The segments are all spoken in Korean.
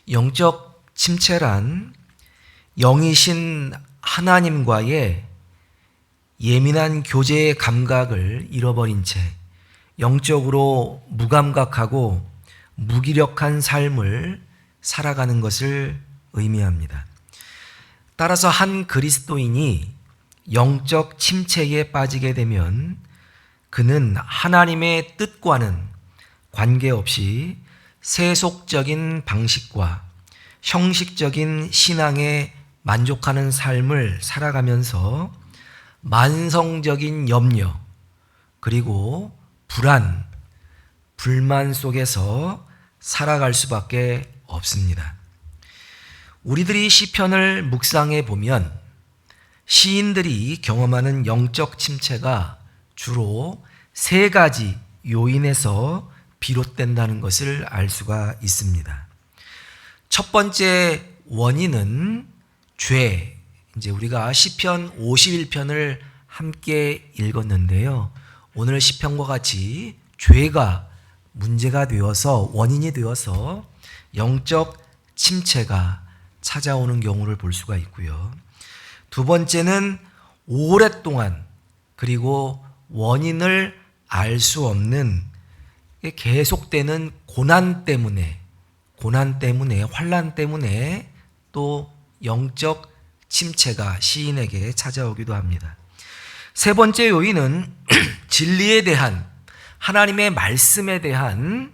영적 침체란 영이신 하나님과의 예민한 교제의 감각을 잃어버린 채 영적으로 무감각하고 무기력한 삶을 살아가는 것을 의미합니다. 따라서 한 그리스도인이 영적 침체에 빠지게 되면 그는 하나님의 뜻과는 관계없이 세속적인 방식과 형식적인 신앙에 만족하는 삶을 살아가면서 만성적인 염려, 그리고 불안, 불만 속에서 살아갈 수밖에 없습니다. 우리들이 시편을 묵상해 보면 시인들이 경험하는 영적 침체가 주로 세 가지 요인에서 비롯된다는 것을 알 수가 있습니다. 첫 번째 원인은 죄. 이제 우리가 시편 51편을 함께 읽었는데요. 오늘 시편과 같이 죄가 문제가 되어서 원인이 되어서 영적 침체가 찾아오는 경우를 볼 수가 있고요. 두 번째는 오랫동안 그리고 원인을 알 수 없는 계속되는 고난 때문에 환난 때문에 또 영적 침체가 시인에게 찾아오기도 합니다. 세 번째 요인은 진리에 대한 하나님의 말씀에 대한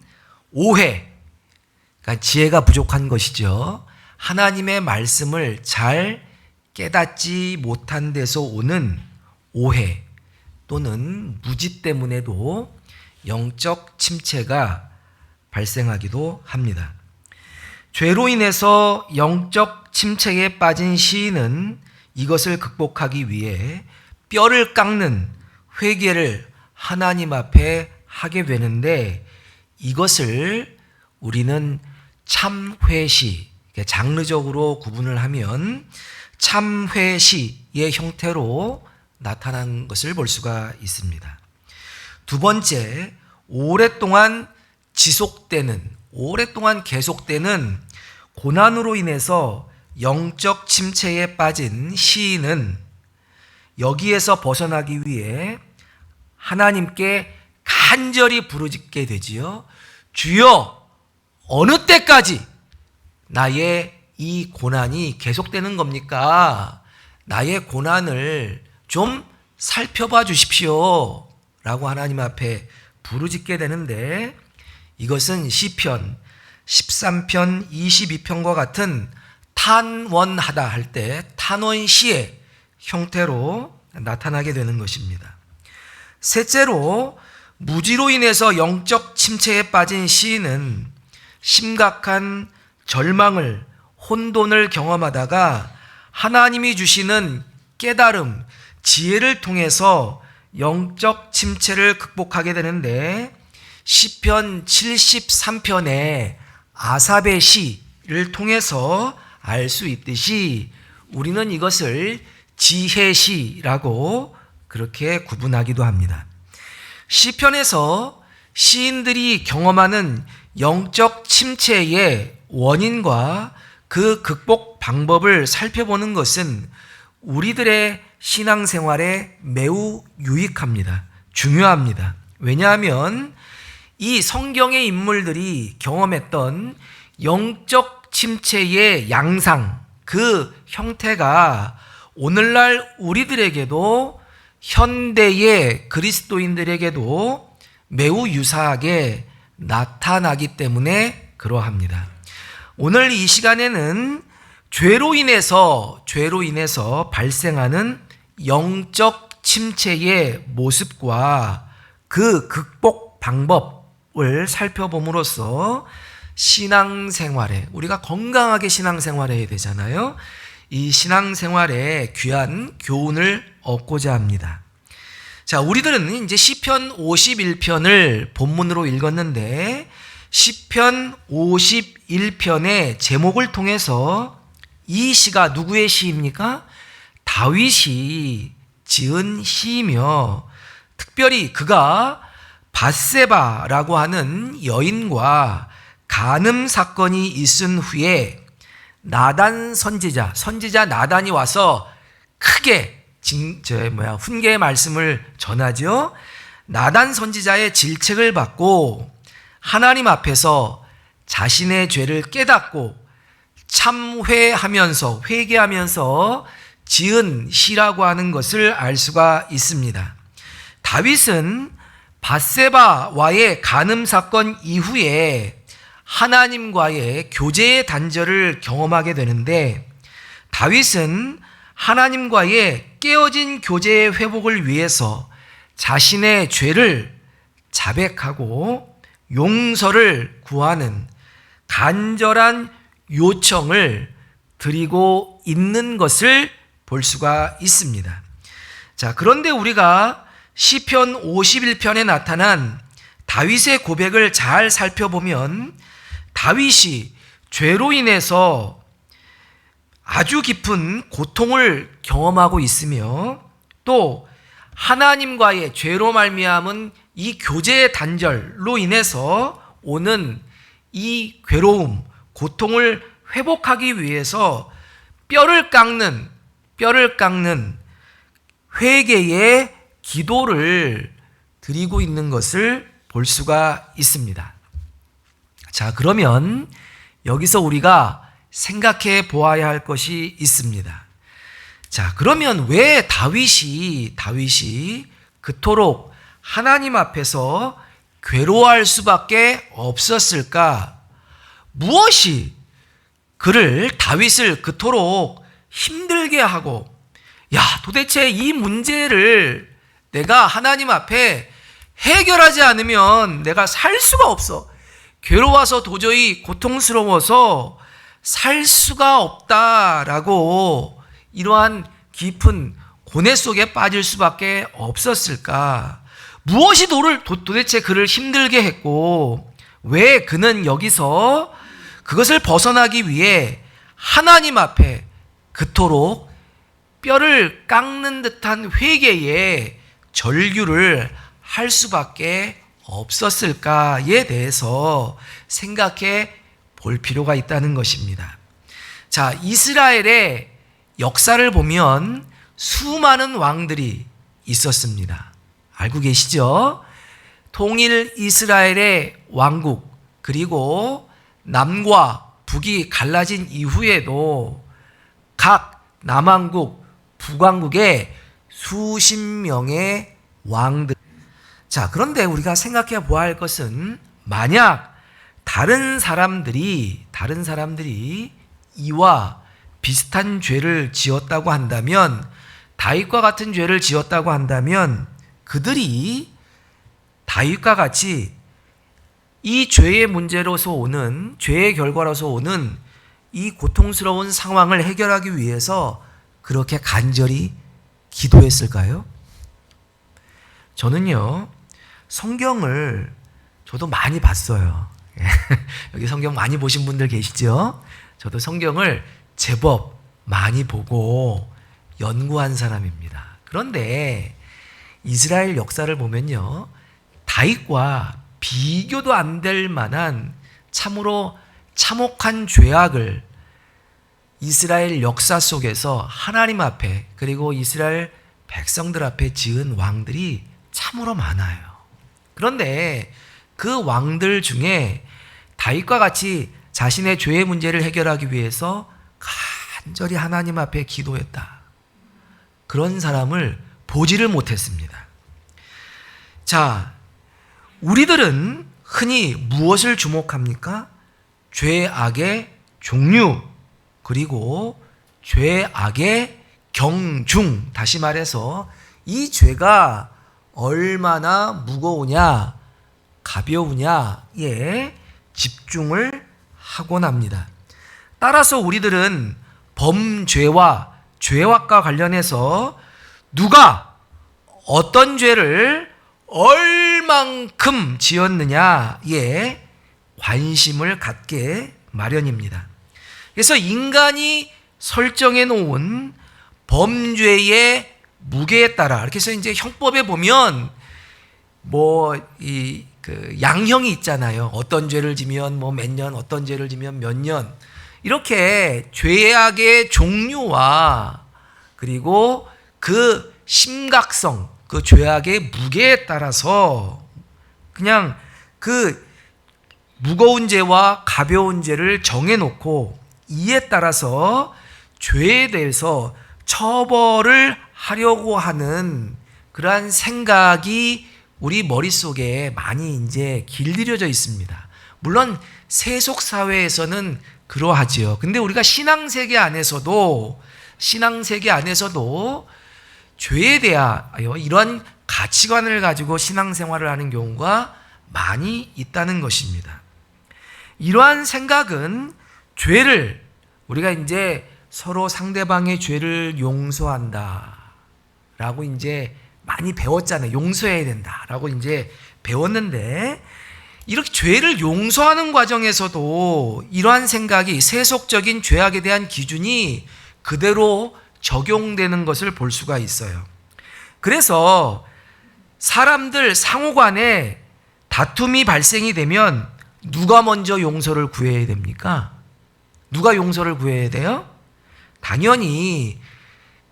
오해, 그러니까 지혜가 부족한 것이죠. 하나님의 말씀을 잘 깨닫지 못한 데서 오는 오해 또는 무지 때문에도 영적 침체가 발생하기도 합니다. 죄로 인해서 영적 침체에 빠진 시인은 이것을 극복하기 위해 뼈를 깎는 회개를 하나님 앞에 하게 되는데, 이것을 우리는 참회시, 장르적으로 구분을 하면 참회시의 형태로 나타난 것을 볼 수가 있습니다. 두 번째, 오랫동안 계속되는 고난으로 인해서 영적 침체에 빠진 시인은 여기에서 벗어나기 위해 하나님께 간절히 부르짖게 되지요. 주여, 어느 때까지 나의 이 고난이 계속되는 겁니까? 나의 고난을 좀 살펴봐 주십시오 라고 하나님 앞에 부르짖게 되는데, 이것은 시편 13편 22편과 같은 탄원하다 할 때 탄원시의 형태로 나타나게 되는 것입니다. 셋째로, 무지로 인해서 영적 침체에 빠진 시인은 심각한 절망을, 혼돈을 경험하다가 하나님이 주시는 깨달음, 지혜를 통해서 영적 침체를 극복하게 되는데, 시편 73편의 아삽의 시를 통해서 알 수 있듯이 우리는 이것을 지혜시라고 그렇게 구분하기도 합니다. 시편에서 시인들이 경험하는 영적 침체의 원인과 그 극복 방법을 살펴보는 것은 우리들의 신앙생활에 매우 유익합니다. 중요합니다. 왜냐하면 이 성경의 인물들이 경험했던 영적 침체의 양상, 그 형태가 오늘날 우리들에게도, 현대의 그리스도인들에게도 매우 유사하게 나타나기 때문에 그러합니다. 오늘 이 시간에는 죄로 인해서 발생하는 영적 침체의 모습과 그 극복 방법을 살펴봄으로써 신앙생활에, 우리가 건강하게 신앙생활해야 되잖아요. 이 신앙생활에 귀한 교훈을 얻고자 합니다. 자, 우리들은 이제 시편 51편을 본문으로 읽었는데, 시편 51편의 제목을 통해서 이 시가 누구의 시입니까? 다윗이 지은 시이며, 특별히 그가 밧세바라고 하는 여인과 간음 사건이 있은 후에 나단 선지자 나단이 와서 크게 훈계의 말씀을 전하죠. 나단 선지자의 질책을 받고 하나님 앞에서 자신의 죄를 깨닫고 참회하면서 회개하면서 지은 시라고 하는 것을 알 수가 있습니다. 다윗은 밧세바와의 간음 사건 이후에 하나님과의 교제의 단절을 경험하게 되는데, 다윗은 하나님과의 깨어진 교제의 회복을 위해서 자신의 죄를 자백하고 용서를 구하는 간절한 요청을 드리고 있는 것을 볼 수가 있습니다. 자, 그런데 우리가 시편 51편에 나타난 다윗의 고백을 잘 살펴보면 다윗이 죄로 인해서 아주 깊은 고통을 경험하고 있으며 또 하나님과의 죄로 말미암은 이 교제의 단절로 인해서 오는 이 괴로움, 고통을 회복하기 위해서 뼈를 깎는 회개의 기도를 드리고 있는 것을 볼 수가 있습니다. 자, 그러면 여기서 우리가 생각해 보아야 할 것이 있습니다. 자, 그러면 왜 다윗이 그토록 하나님 앞에서 괴로워할 수밖에 없었을까? 무엇이 다윗을 그토록 힘들게 하고, 도대체 이 문제를 내가 하나님 앞에 해결하지 않으면 내가 살 수가 없어. 괴로워서 도저히 고통스러워서 살 수가 없다라고 이러한 깊은 고뇌 속에 빠질 수밖에 없었을까? 무엇이 도대체 그를 힘들게 했고, 왜 그는 여기서 그것을 벗어나기 위해 하나님 앞에 그토록 뼈를 깎는 듯한 회개에 절규를 할 수밖에 없었을까에 대해서 생각해 볼 필요가 있다는 것입니다. 자, 이스라엘의 역사를 보면 수많은 왕들이 있었습니다. 알고 계시죠? 통일 이스라엘의 왕국, 그리고 남과 북이 갈라진 이후에도 각 남왕국, 북왕국에 수십 명의 왕들. 자, 그런데 우리가 생각해 보아야 할 것은, 만약 다른 사람들이 이와 비슷한 죄를 지었다고 한다면, 다윗과 같은 죄를 지었다고 한다면, 그들이 다윗과 같이 이 죄의 문제로서 오는, 죄의 결과로서 오는 이 고통스러운 상황을 해결하기 위해서 그렇게 간절히 기도했을까요? 저는요, 성경을 저도 많이 봤어요. 여기 성경 많이 보신 분들 계시죠? 저도 성경을 제법 많이 보고 연구한 사람입니다. 그런데 이스라엘 역사를 보면요, 다윗과 비교도 안 될 만한 참으로 참혹한 죄악을 이스라엘 역사 속에서 하나님 앞에, 그리고 이스라엘 백성들 앞에 지은 왕들이 참으로 많아요. 그런데 그 왕들 중에 다윗과 같이 자신의 죄의 문제를 해결하기 위해서 간절히 하나님 앞에 기도했다, 그런 사람을 보지를 못했습니다. 자, 우리들은 흔히 무엇을 주목합니까? 죄악의 종류, 그리고 죄악의 경중, 다시 말해서 이 죄가 얼마나 무거우냐, 가벼우냐에 집중을 하곤 합니다. 따라서 우리들은 범죄와 죄악과 관련해서 누가 어떤 죄를 얼만큼 지었느냐에 관심을 갖게 마련입니다. 그래서 인간이 설정해 놓은 범죄의 무게에 따라, 이렇게 해서 이제 형법에 보면 그 양형이 있잖아요. 어떤 죄를 지면 뭐 몇 년, 어떤 죄를 지면 몇 년. 이렇게 죄악의 종류와 그리고 그 심각성, 그 죄악의 무게에 따라서 그냥 그 무거운 죄와 가벼운 죄를 정해놓고 이에 따라서 죄에 대해서 처벌을 하려고 하는 그러한 생각이 우리 머릿속에 많이 이제 길들여져 있습니다. 물론 세속 사회에서는 그러하지요. 근데 우리가 신앙세계 안에서도 죄에 대하여 이러한 가치관을 가지고 신앙생활을 하는 경우가 많이 있다는 것입니다. 이러한 생각은 죄를 우리가 이제 서로 상대방의 죄를 용서한다 라고 이제 많이 배웠잖아요. 용서해야 된다 라고 이제 배웠는데 이렇게 죄를 용서하는 과정에서도 이러한 생각이 세속적인 죄악에 대한 기준이 그대로 적용되는 것을 볼 수가 있어요. 그래서 사람들 상호간에 다툼이 발생이 되면 누가 먼저 용서를 구해야 됩니까? 누가 용서를 구해야 돼요? 당연히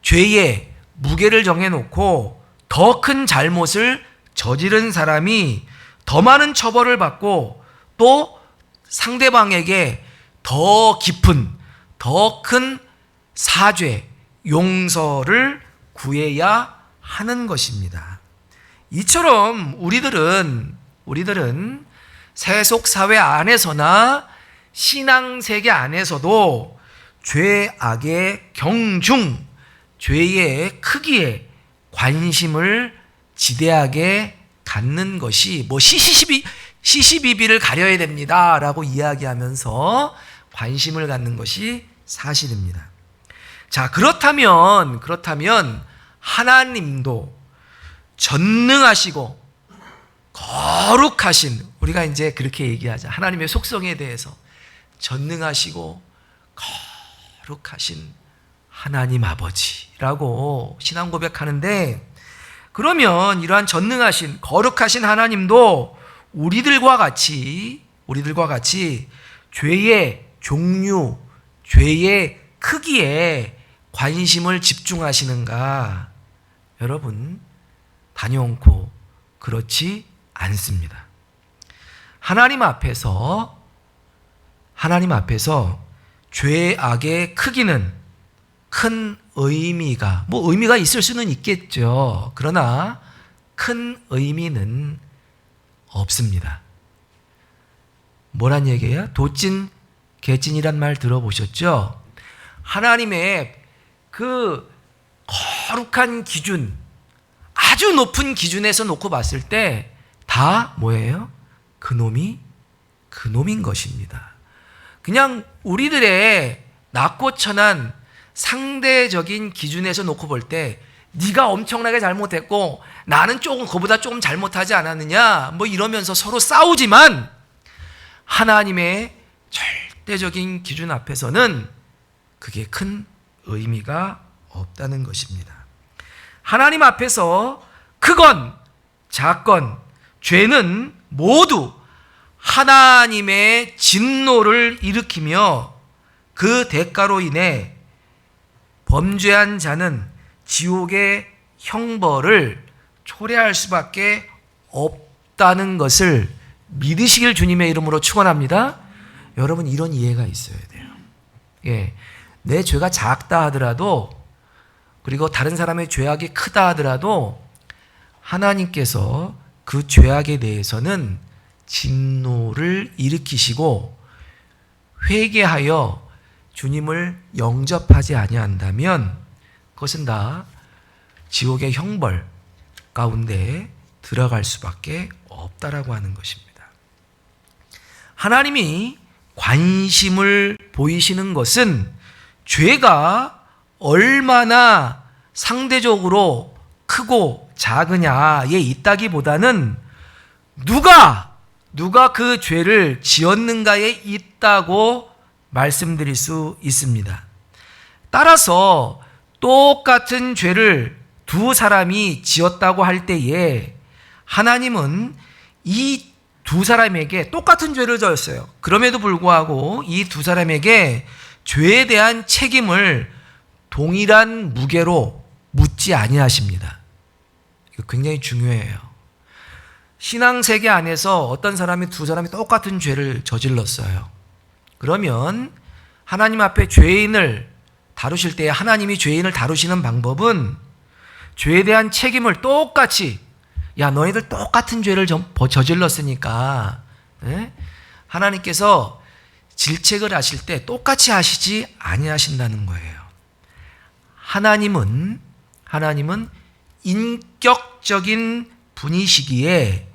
죄의 무게를 정해놓고 더 큰 잘못을 저지른 사람이 더 많은 처벌을 받고 또 상대방에게 더 깊은, 더 큰 사죄, 용서를 구해야 하는 것입니다. 이처럼 우리들은 세속 사회 안에서나 신앙세계 안에서도 죄악의 경중, 죄의 크기에 관심을 지대하게 갖는 것이 뭐 시시비비를 가려야 됩니다라고 이야기하면서 관심을 갖는 것이 사실입니다. 자, 그렇다면 하나님도 전능하시고 거룩하신, 우리가 이제 그렇게 얘기하자. 하나님의 속성에 대해서 전능하시고 거룩하신 하나님 아버지라고 신앙 고백하는데, 그러면 이러한 전능하신 거룩하신 하나님도 우리들과 같이 죄의 종류, 죄의 크기에 관심을 집중하시는가? 여러분, 단연코 그렇지 않습니다. 하나님 앞에서 죄악의 크기는 큰 의미가 있을 수는 있겠죠. 그러나 큰 의미는 없습니다. 뭐란 얘기예요? 도찐 개찐이란 말 들어보셨죠? 하나님의 그 거룩한 기준, 아주 높은 기준에서 놓고 봤을 때 다 뭐예요? 그놈인 것입니다. 그냥 우리들의 낮고 천한 상대적인 기준에서 놓고 볼 때 네가 엄청나게 잘못했고 나는 그보다 조금 잘못하지 않았느냐 뭐 이러면서 서로 싸우지만, 하나님의 절대적인 기준 앞에서는 그게 큰 의미가 없다는 것입니다. 하나님 앞에서 크건 작건 죄는 모두 하나님의 진노를 일으키며 그 대가로 인해 범죄한 자는 지옥의 형벌을 초래할 수밖에 없다는 것을 믿으시길 주님의 이름으로 축원합니다. 여러분, 이런 이해가 있어야 돼요. 예, 내 죄가 작다 하더라도, 그리고 다른 사람의 죄악이 크다 하더라도 하나님께서 그 죄악에 대해서는 진노를 일으키시고 회개하여 주님을 영접하지 아니한다면 그것은 다 지옥의 형벌 가운데 들어갈 수밖에 없다라고 하는 것입니다. 하나님이 관심을 보이시는 것은 죄가 얼마나 상대적으로 크고 작으냐에 있다기보다는 누가 그 죄를 지었는가에 있다고 말씀드릴 수 있습니다. 따라서 똑같은 죄를 두 사람이 지었다고 할 때에 하나님은 이 두 사람에게 똑같은 죄를 저었어요. 그럼에도 불구하고 이 두 사람에게 죄에 대한 책임을 동일한 무게로 묻지 아니하십니다. 이거 굉장히 중요해요. 신앙세계 안에서 어떤 사람이 두 사람이 똑같은 죄를 저질렀어요. 그러면 하나님 앞에 죄인을 다루실 때 하나님이 죄인을 다루시는 방법은 죄에 대한 책임을 똑같이, 야 너희들 똑같은 죄를 저질렀으니까 하나님께서 질책을 하실 때 똑같이 하시지 아니하신다는 거예요. 하나님은 인격적인 분이시기에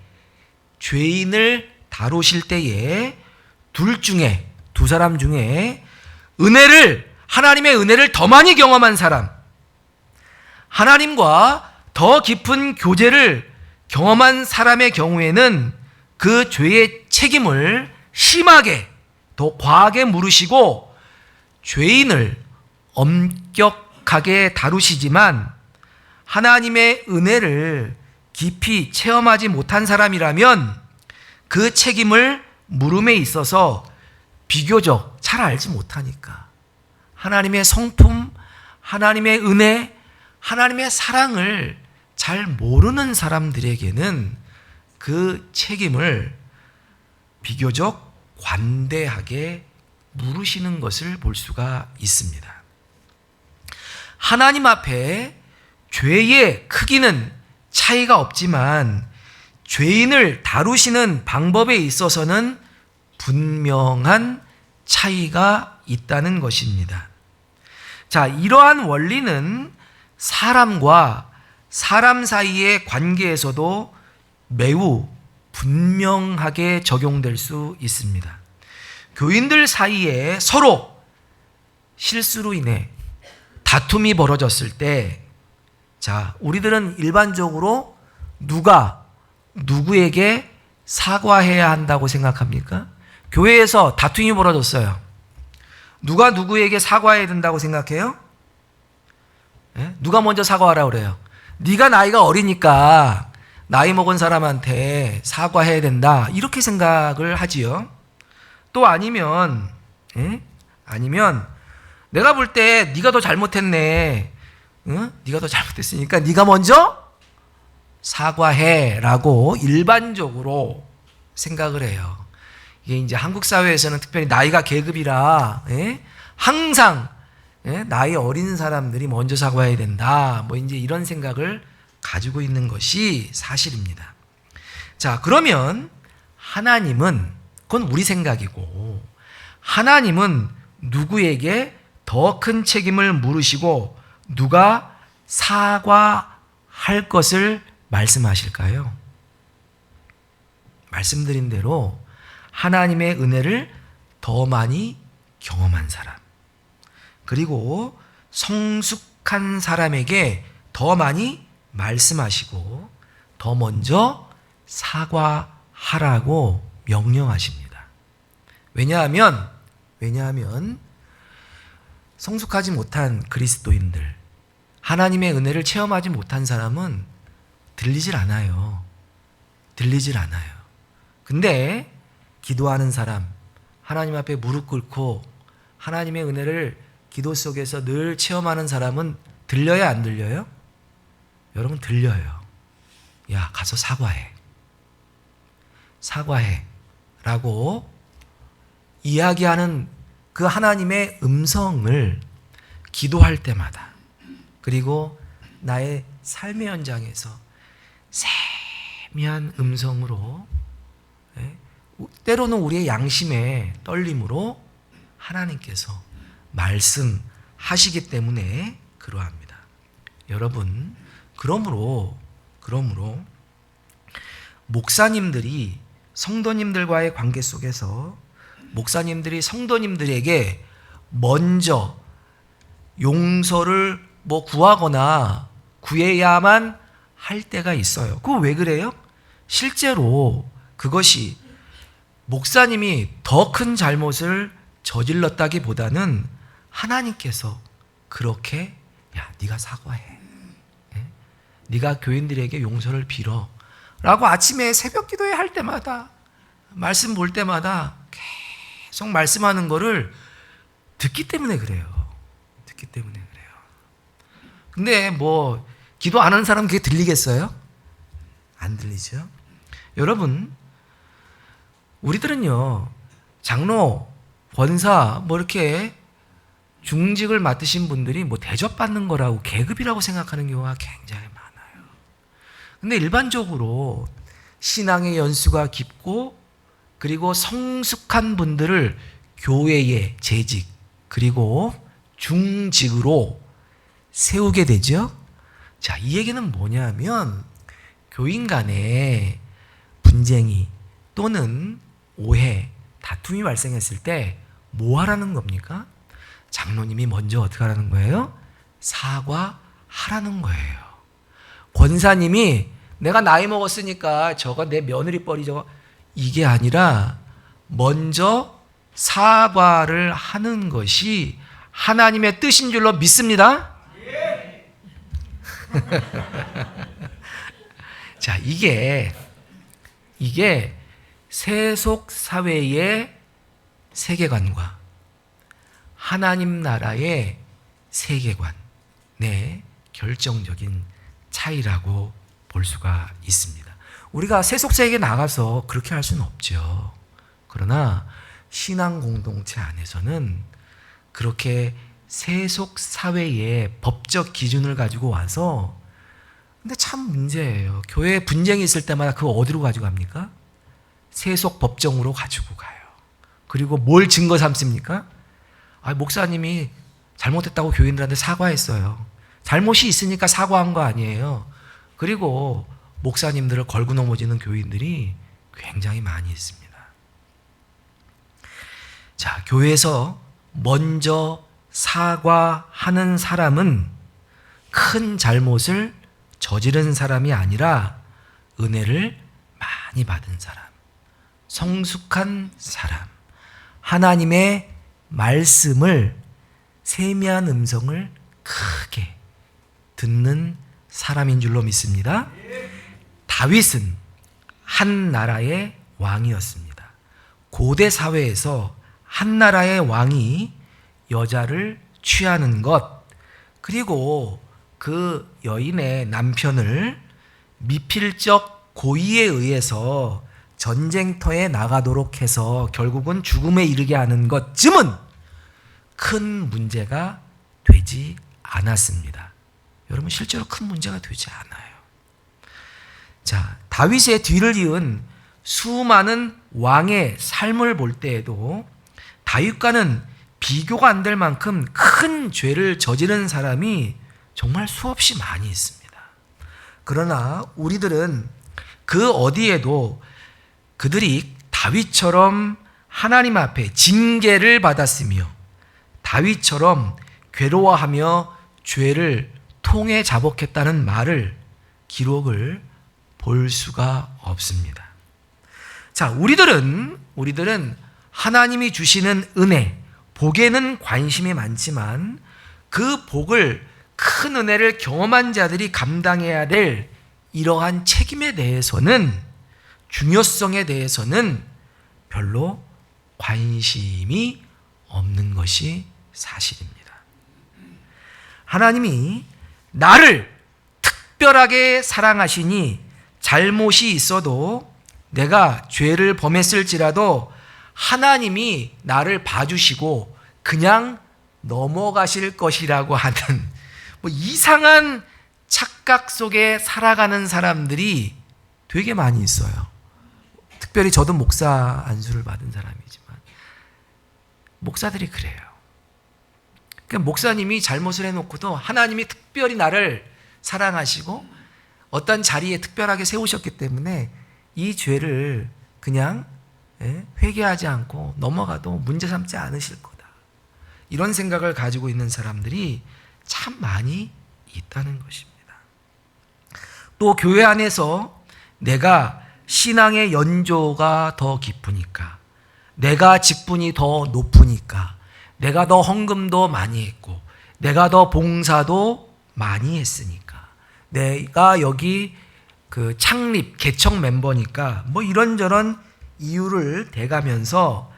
죄인을 다루실 때에 두 사람 중에 하나님의 은혜를 더 많이 경험한 사람, 하나님과 더 깊은 교제를 경험한 사람의 경우에는 그 죄의 책임을 심하게, 더 과하게 물으시고 죄인을 엄격하게 다루시지만 하나님의 은혜를 깊이 체험하지 못한 사람이라면 그 책임을 물음에 있어서 비교적 잘 알지 못하니까 하나님의 성품, 하나님의 은혜, 하나님의 사랑을 잘 모르는 사람들에게는 그 책임을 비교적 관대하게 물으시는 것을 볼 수가 있습니다. 하나님 앞에 죄의 크기는 차이가 없지만 죄인을 다루시는 방법에 있어서는 분명한 차이가 있다는 것입니다. 자, 이러한 원리는 사람과 사람 사이의 관계에서도 매우 분명하게 적용될 수 있습니다. 교인들 사이에 서로 실수로 인해 다툼이 벌어졌을 때, 자, 우리들은 일반적으로 누가 누구에게 사과해야 한다고 생각합니까? 교회에서 다툼이 벌어졌어요. 누가 누구에게 사과해야 된다고 생각해요? 네? 누가 먼저 사과하라고 그래요? 네가 나이가 어리니까 나이 먹은 사람한테 사과해야 된다, 이렇게 생각을 하지요. 또 아니면 내가 볼 때 네가 더 잘못했네, 네가 더 잘못했으니까 네가 먼저 사과해라고 일반적으로 생각을 해요. 이게 이제 한국 사회에서는 특별히 나이가 계급이라 항상 나이 어린 사람들이 먼저 사과해야 된다, 뭐 이제 이런 생각을 가지고 있는 것이 사실입니다. 자, 그러면 하나님은, 그건 우리 생각이고, 하나님은 누구에게 더 큰 책임을 물으시고 누가 사과할 것을 말씀하실까요? 말씀드린 대로 하나님의 은혜를 더 많이 경험한 사람, 그리고 성숙한 사람에게 더 많이 말씀하시고 더 먼저 사과하라고 명령하십니다. 왜냐하면 성숙하지 못한 그리스도인들, 하나님의 은혜를 체험하지 못한 사람은 들리질 않아요. 근데 기도하는 사람, 하나님 앞에 무릎 꿇고 하나님의 은혜를 기도 속에서 늘 체험하는 사람은 들려요, 안 들려요? 여러분, 들려요. 야, 가서 사과해 라고 이야기하는 그 하나님의 음성을 기도할 때마다, 그리고 나의 삶의 현장에서 세미한 음성으로, 때로는 우리의 양심의 떨림으로 하나님께서 말씀하시기 때문에 그러합니다. 여러분, 그러므로 목사님들이 성도님들과의 관계 속에서 목사님들이 성도님들에게 먼저 용서를 구하거나 구해야만 할 때가 있어요. 그거 왜 그래요? 실제로 그것이 목사님이 더 큰 잘못을 저질렀다기보다는 하나님께서 그렇게, 야, 네가 사과해, 네가 교인들에게 용서를 빌어 라고 아침에 새벽 기도회 할 때마다 말씀 볼 때마다 계속 말씀하는 거를 듣기 때문에 그래요. 듣기 때문에 그래요. 근데 뭐 기도 안 하는 사람 그게 들리겠어요? 안 들리죠? 여러분, 우리들은요, 장로, 권사, 뭐 이렇게 중직을 맡으신 분들이 뭐 대접받는 거라고 계급이라고 생각하는 경우가 굉장히 많아요. 근데 일반적으로 신앙의 연수가 깊고 그리고 성숙한 분들을 교회의 재직 그리고 중직으로 세우게 되죠. 자, 이 얘기는 뭐냐면 교인 간에 분쟁이 또는 오해, 다툼이 발생했을 때 뭐 하라는 겁니까? 장로님이 먼저 어떻게 하라는 거예요? 사과하라는 거예요. 권사님이 내가 나이 먹었으니까 저거 내 며느리 뻘이 저거, 이게 아니라 먼저 사과를 하는 것이 하나님의 뜻인 줄로 믿습니다. 자, 이게 세속 사회의 세계관과 하나님 나라의 세계관의 결정적인 차이라고 볼 수가 있습니다. 우리가 세속 세계에 나가서 그렇게 할 수는 없죠. 그러나 신앙 공동체 안에서는 그렇게 세속 사회의 법적 기준을 가지고 와서, 근데 참 문제예요. 교회에 분쟁이 있을 때마다 그거 어디로 가지고 갑니까? 세속 법정으로 가지고 가요. 그리고 뭘 증거 삼습니까? 목사님이 잘못했다고 교인들한테 사과했어요. 잘못이 있으니까 사과한 거 아니에요. 그리고 목사님들을 걸고 넘어지는 교인들이 굉장히 많이 있습니다. 자, 교회에서 먼저 사과하는 사람은 큰 잘못을 저지른 사람이 아니라 은혜를 많이 받은 사람, 성숙한 사람, 하나님의 말씀을, 세미한 음성을 크게 듣는 사람인 줄로 믿습니다. 다윗은 한 나라의 왕이었습니다. 고대 사회에서 한 나라의 왕이 여자를 취하는 것, 그리고 그 여인의 남편을 미필적 고의에 의해서 전쟁터에 나가도록 해서 결국은 죽음에 이르게 하는 것쯤은 큰 문제가 되지 않았습니다. 여러분, 실제로 큰 문제가 되지 않아요. 자, 다윗의 뒤를 이은 수많은 왕의 삶을 볼 때에도 다윗과는 비교가 안 될 만큼 큰 죄를 저지른 사람이 정말 수없이 많이 있습니다. 그러나 우리들은 그 어디에도 그들이 다윗처럼 하나님 앞에 징계를 받았으며 다윗처럼 괴로워하며 죄를 통에 자복했다는 말을, 기록을 볼 수가 없습니다. 자, 우리들은 하나님이 주시는 은혜, 복에는 관심이 많지만 그 복을, 큰 은혜를 경험한 자들이 감당해야 될 이러한 책임에 대해서는, 중요성에 대해서는 별로 관심이 없는 것이 사실입니다. 하나님이 나를 특별하게 사랑하시니 잘못이 있어도, 내가 죄를 범했을지라도 하나님이 나를 봐주시고 그냥 넘어가실 것이라고 하는 뭐 이상한 착각 속에 살아가는 사람들이 되게 많이 있어요. 특별히 저도 목사 안수를 받은 사람이지만 목사들이 그래요. 그러니까 목사님이 잘못을 해놓고도 하나님이 특별히 나를 사랑하시고 어떤 자리에 특별하게 세우셨기 때문에 이 죄를 그냥 회개하지 않고 넘어가도 문제 삼지 않으실 거다, 이런 생각을 가지고 있는 사람들이 참 많이 있다는 것입니다. 또 교회 안에서 내가 신앙의 연조가 더 깊으니까, 내가 직분이 더 높으니까, 내가 더 헌금도 많이 했고, 내가 더 봉사도 많이 했으니까, 내가 여기 그 창립 개척 멤버니까 뭐 이런저런 이유를 대가면서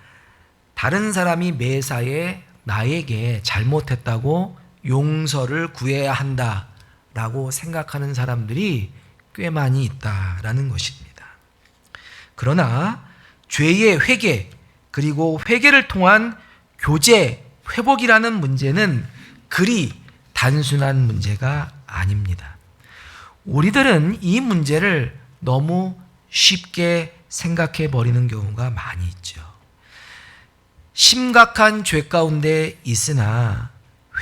다른 사람이 매사에 나에게 잘못했다고 용서를 구해야 한다라고 생각하는 사람들이 꽤 많이 있다라는 것입니다. 그러나 죄의 회개 그리고 회개를 통한 교제, 회복이라는 문제는 그리 단순한 문제가 아닙니다. 우리들은 이 문제를 너무 쉽게 생각해 버리는 경우가 많이 있죠. 심각한 죄 가운데 있으나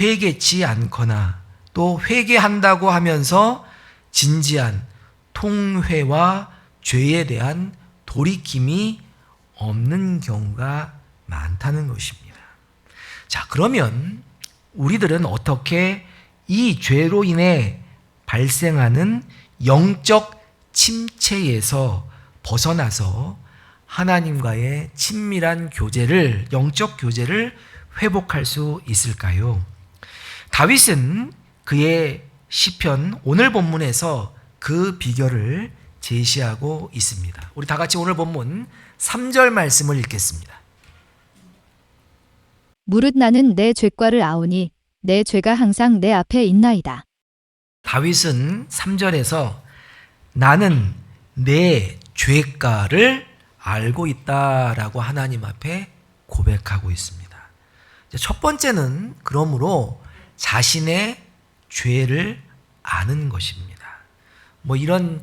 회개치 않거나 또 회개한다고 하면서 진지한 통회와 죄에 대한 돌이킴이 없는 경우가 많다는 것입니다. 자, 그러면 우리들은 어떻게 이 죄로 인해 발생하는 영적 침체에서 벗어나서 하나님과의 친밀한 교제를, 영적 교제를 회복할 수 있을까요? 다윗은 그의 시편 오늘 본문에서 그 비결을 제시하고 있습니다. 우리 다 같이 오늘 본문 3절 말씀을 읽겠습니다. 무릇 나는 내 죄과를 아오니 내 죄가 항상 내 앞에 있나이다. 다윗은 3절에서 나는 내 죄가를 알고 있다라고 하나님 앞에 고백하고 있습니다. 첫 번째는 그러므로 자신의 죄를 아는 것입니다. 뭐 이런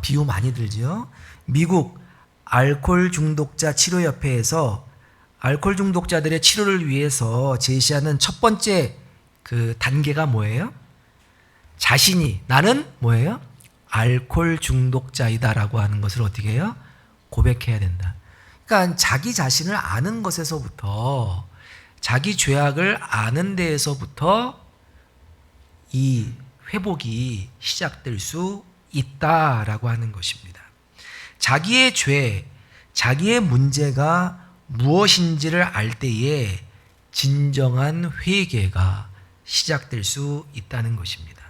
비유 많이 들죠. 미국 알코올 중독자 치료협회에서 알코올 중독자들의 치료를 위해서 제시하는 첫 번째 그 단계가 뭐예요? 자신이 나는 뭐예요? 알코올 중독자이다라고 하는 것을 어떻게 해요? 고백해야 된다. 그러니까 자기 자신을 아는 것에서부터, 자기 죄악을 아는 데에서부터 이 회복이 시작될 수 있다라고 하는 것입니다. 자기의 죄, 자기의 문제가 무엇인지를 알 때에 진정한 회개가 시작될 수 있다는 것입니다.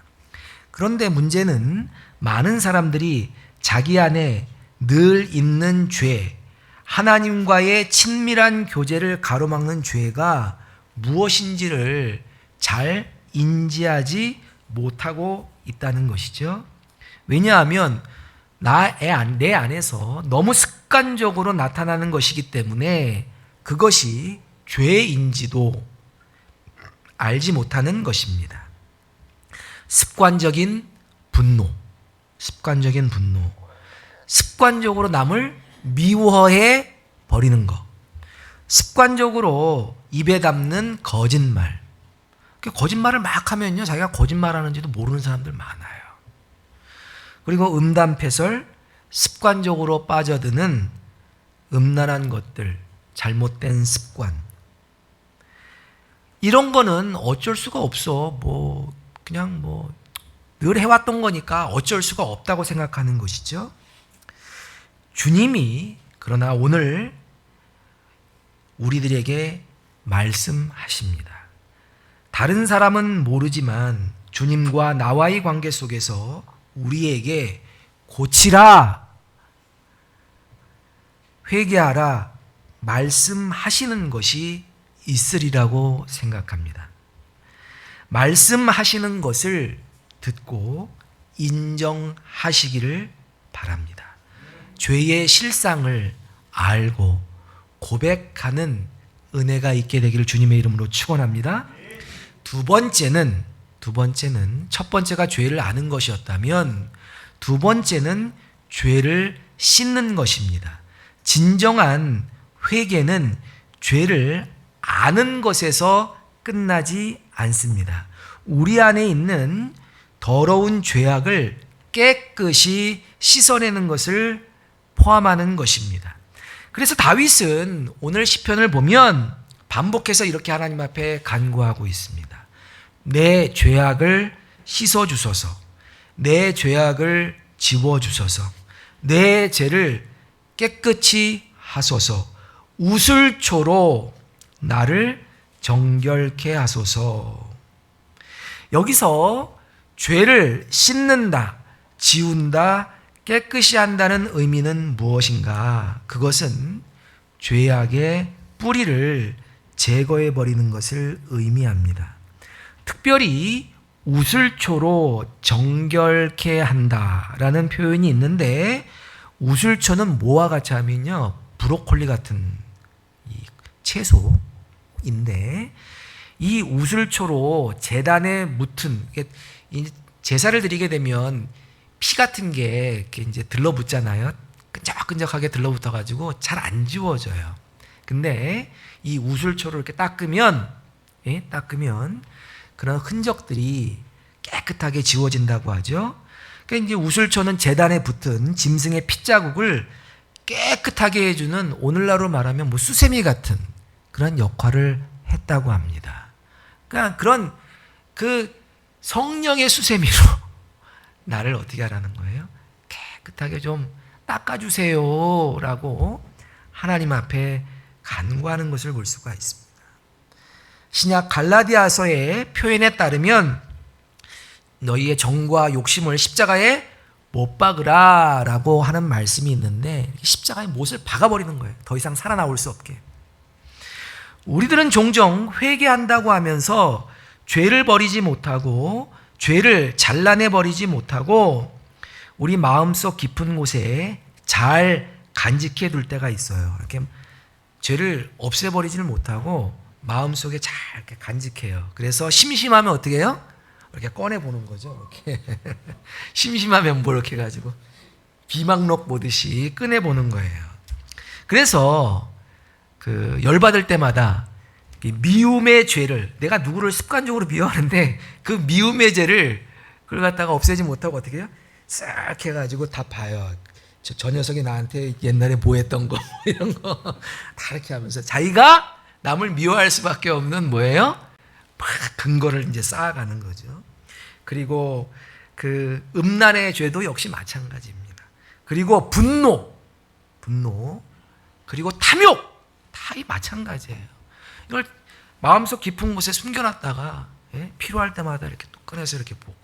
그런데 문제는 많은 사람들이 자기 안에 늘 있는 죄, 하나님과의 친밀한 교제를 가로막는 죄가 무엇인지를 잘 인지하지 못하고 있다는 것이죠. 왜냐하면 내 안에서 너무 습관적으로 나타나는 것이기 때문에 그것이 죄인지도 알지 못하는 것입니다. 습관적인 분노, 습관적으로 남을 미워해 버리는 것, 습관적으로 입에 담는 거짓말. 거짓말을 막 하면요, 자기가 거짓말하는지도 모르는 사람들 많아요. 그리고 음담패설, 습관적으로 빠져드는 음란한 것들, 잘못된 습관. 이런 거는 어쩔 수가 없어. 그냥 늘 해왔던 거니까 어쩔 수가 없다고 생각하는 것이죠. 주님이 그러나 오늘 우리들에게 말씀하십니다. 다른 사람은 모르지만 주님과 나와의 관계 속에서 우리에게 고치라, 회개하라 말씀하시는 것이 있으리라고 생각합니다. 말씀하시는 것을 듣고 인정하시기를 바랍니다. 죄의 실상을 알고 고백하는 은혜가 있게 되기를 주님의 이름으로 축원합니다. 두 번째는 첫 번째가 죄를 아는 것이었다면 두 번째는 죄를 씻는 것입니다. 진정한 회개는 죄를 아는 것에서 끝나지 않습니다. 우리 안에 있는 더러운 죄악을 깨끗이 씻어내는 것을 포함하는 것입니다. 그래서 다윗은 오늘 시편을 보면 반복해서 이렇게 하나님 앞에 간구하고 있습니다. 내 죄악을 씻어주소서, 내 죄악을 지워주소서, 내 죄를 깨끗이 하소서, 우슬초로 나를 정결케 하소서. 여기서 죄를 씻는다, 지운다, 깨끗이 한다는 의미는 무엇인가? 그것은 죄악의 뿌리를 제거해 버리는 것을 의미합니다. 특별히 우슬초로 정결케 한다라는 표현이 있는데, 우슬초는 뭐와 같이 하면요, 브로콜리 같은 이 채소인데, 이 우슬초로 제단에 묻은, 이 제사를 드리게 되면 피 같은 게 이렇게 이제 들러붙잖아요. 끈적끈적하게 들러붙어가지고 잘 안 지워져요. 근데 이 우슬초를 이렇게 닦으면 그런 흔적들이 깨끗하게 지워진다고 하죠. 그러니까 이제 우슬초는 제단에 붙은 짐승의 핏자국을 깨끗하게 해주는, 오늘날로 말하면 뭐 수세미 같은 그런 역할을 했다고 합니다. 그러니까 그런 그 성령의 수세미로 나를 어떻게 하라는 거예요? 깨끗하게 좀 닦아주세요 라고 하나님 앞에 간구하는 것을 볼 수가 있습니다. 신약 갈라디아서의 표현에 따르면 너희의 정과 욕심을 십자가에 못 박으라 라고 하는 못이 있는데, 십자가에 못을 박아버리는 거예요. 더 이상 살아나올 수 없게. 우리들은 종종 회개한다고 하면서 죄를 버리지 못하고, 죄를 잘라내버리지 못하고 우리 마음속 깊은 곳에 잘 간직해 둘 때가 있어요. 이렇게 죄를 없애버리지는 못하고 마음속에 잘 이렇게 간직해요. 그래서 심심하면 어떻게 해요? 이렇게 꺼내보는 거죠. 이렇게 심심하면 뭐 이렇게 해가지고 비망록 보듯이 꺼내보는 거예요. 그래서 그 열받을 때마다 미움의 죄를, 내가 누구를 습관적으로 미워하는데 그 미움의 죄를 그걸 갖다가 없애지 못하고 어떻게 해요? 싹 해가지고 다 봐요. 저 녀석이 나한테 옛날에 뭐 했던 거 이런 거 다 이렇게 하면서 자기가 남을 미워할 수밖에 없는 뭐예요? 막 근거를 이제 쌓아가는 거죠. 그리고 그 음란의 죄도 역시 마찬가지입니다. 그리고 분노, 그리고 탐욕, 다 이 마찬가지예요. 이걸 마음속 깊은 곳에 숨겨놨다가 필요할 때마다 이렇게 또 꺼내서 이렇게 보고.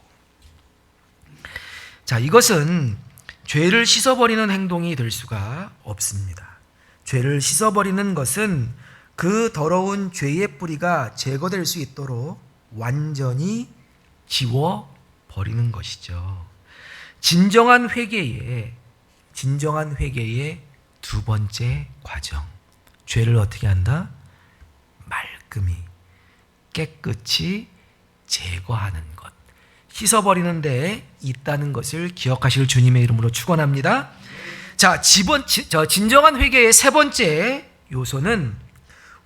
자, 이것은 죄를 씻어버리는 행동이 될 수가 없습니다. 죄를 씻어버리는 것은 그 더러운 죄의 뿌리가 제거될 수 있도록 완전히 지워버리는 것이죠. 진정한 회개의 두 번째 과정. 죄를 어떻게 한다? 말끔히 깨끗이 제거하는 것, 씻어버리는 데 있다는 것을 기억하실 주님의 이름으로 축원합니다. 자, 진정한 회개의 세 번째 요소는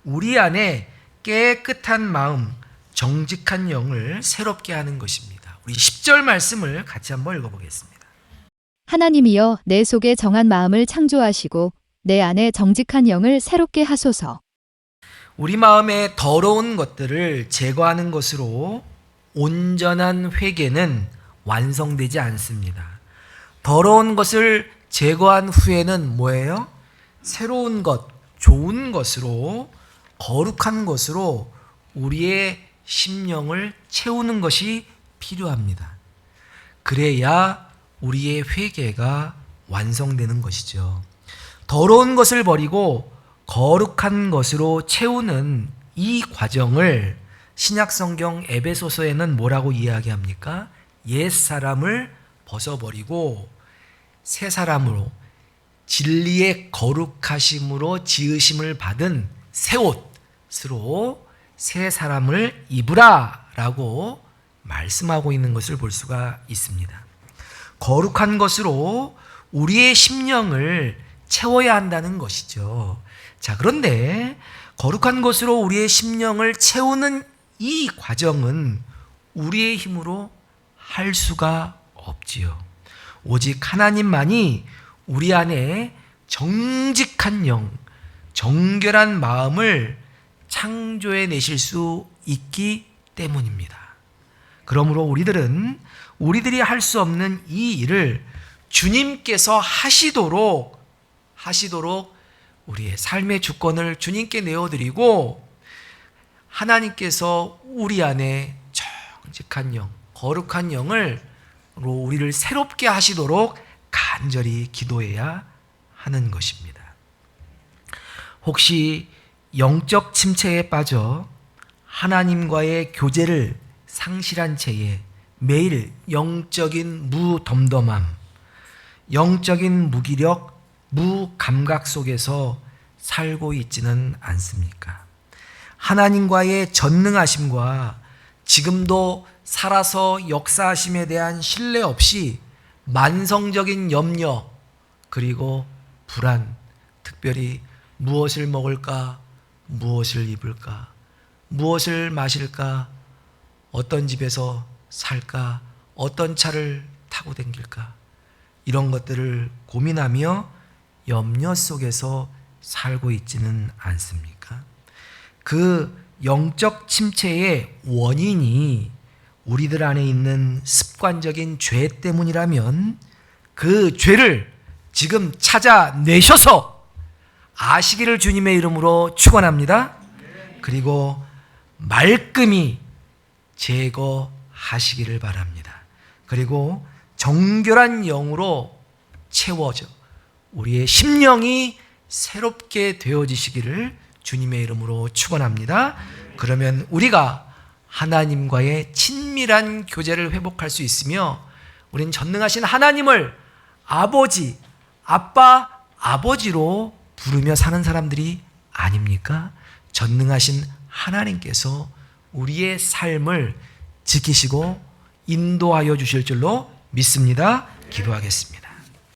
우리 안에 깨끗한 마음, 정직한 영을 새롭게 하는 것입니다. 우리 10절 말씀을 같이 한번 읽어보겠습니다. 하나님이여 내 속에 정한 마음을 창조하시고 내 안에 정직한 영을 새롭게 하소서. 우리 마음의 더러운 것들을 제거하는 것으로 온전한 회개는 완성되지 않습니다. 더러운 것을 제거한 후에는 뭐예요? 새로운 것, 좋은 것으로, 거룩한 것으로 우리의 심령을 채우는 것이 필요합니다. 그래야 우리의 회개가 완성되는 것이죠. 더러운 것을 버리고 거룩한 것으로 채우는 이 과정을 신약성경 에베소서에는 뭐라고 이야기합니까? 옛사람을 벗어버리고 새 사람으로 진리의 거룩하심으로 지으심을 받은 새 옷으로 새 사람을 입으라 라고 말씀하고 있는 것을 볼 수가 있습니다. 거룩한 것으로 우리의 심령을 채워야 한다는 것이죠. 자, 그런데 거룩한 것으로 우리의 심령을 채우는 이 과정은 우리의 힘으로 할 수가 없지요. 오직 하나님만이 우리 안에 정직한 영, 정결한 마음을 창조해 내실 수 있기 때문입니다. 그러므로 우리들이 할 수 없는 이 일을 주님께서 하시도록 우리의 삶의 주권을 주님께 내어드리고, 하나님께서 우리 안에 정직한 영, 거룩한 영을 우리를 새롭게 하시도록 간절히 기도해야 하는 것입니다. 혹시 영적 침체에 빠져 하나님과의 교제를 상실한 채에 매일 영적인 무덤덤함, 영적인 무기력, 무감각 속에서 살고 있지는 않습니까? 하나님과의 전능하심과 지금도 살아서 역사하심에 대한 신뢰 없이 만성적인 염려 그리고 불안, 특별히 무엇을 먹을까, 무엇을 입을까, 무엇을 마실까, 어떤 집에서 살까, 어떤 차를 타고 다닐까, 이런 것들을 고민하며 염려 속에서 살고 있지는 않습니까? 그 영적 침체의 원인이 우리들 안에 있는 습관적인 죄 때문이라면 그 죄를 지금 찾아내셔서 아시기를 주님의 이름으로 축원합니다. 그리고 말끔히 제거하시기를 바랍니다. 그리고 정결한 영으로 채워져 우리의 심령이 새롭게 되어지시기를 주님의 이름으로 축원합니다. 그러면 우리가 하나님과의 친밀한 교제를 회복할 수 있으며 우리는 전능하신 하나님을 아버지, 아빠, 아버지로 부르며 사는 사람들이 아닙니까? 전능하신 하나님께서 우리의 삶을 지키시고 인도하여 주실 줄로 믿습니다. 기도하겠습니다.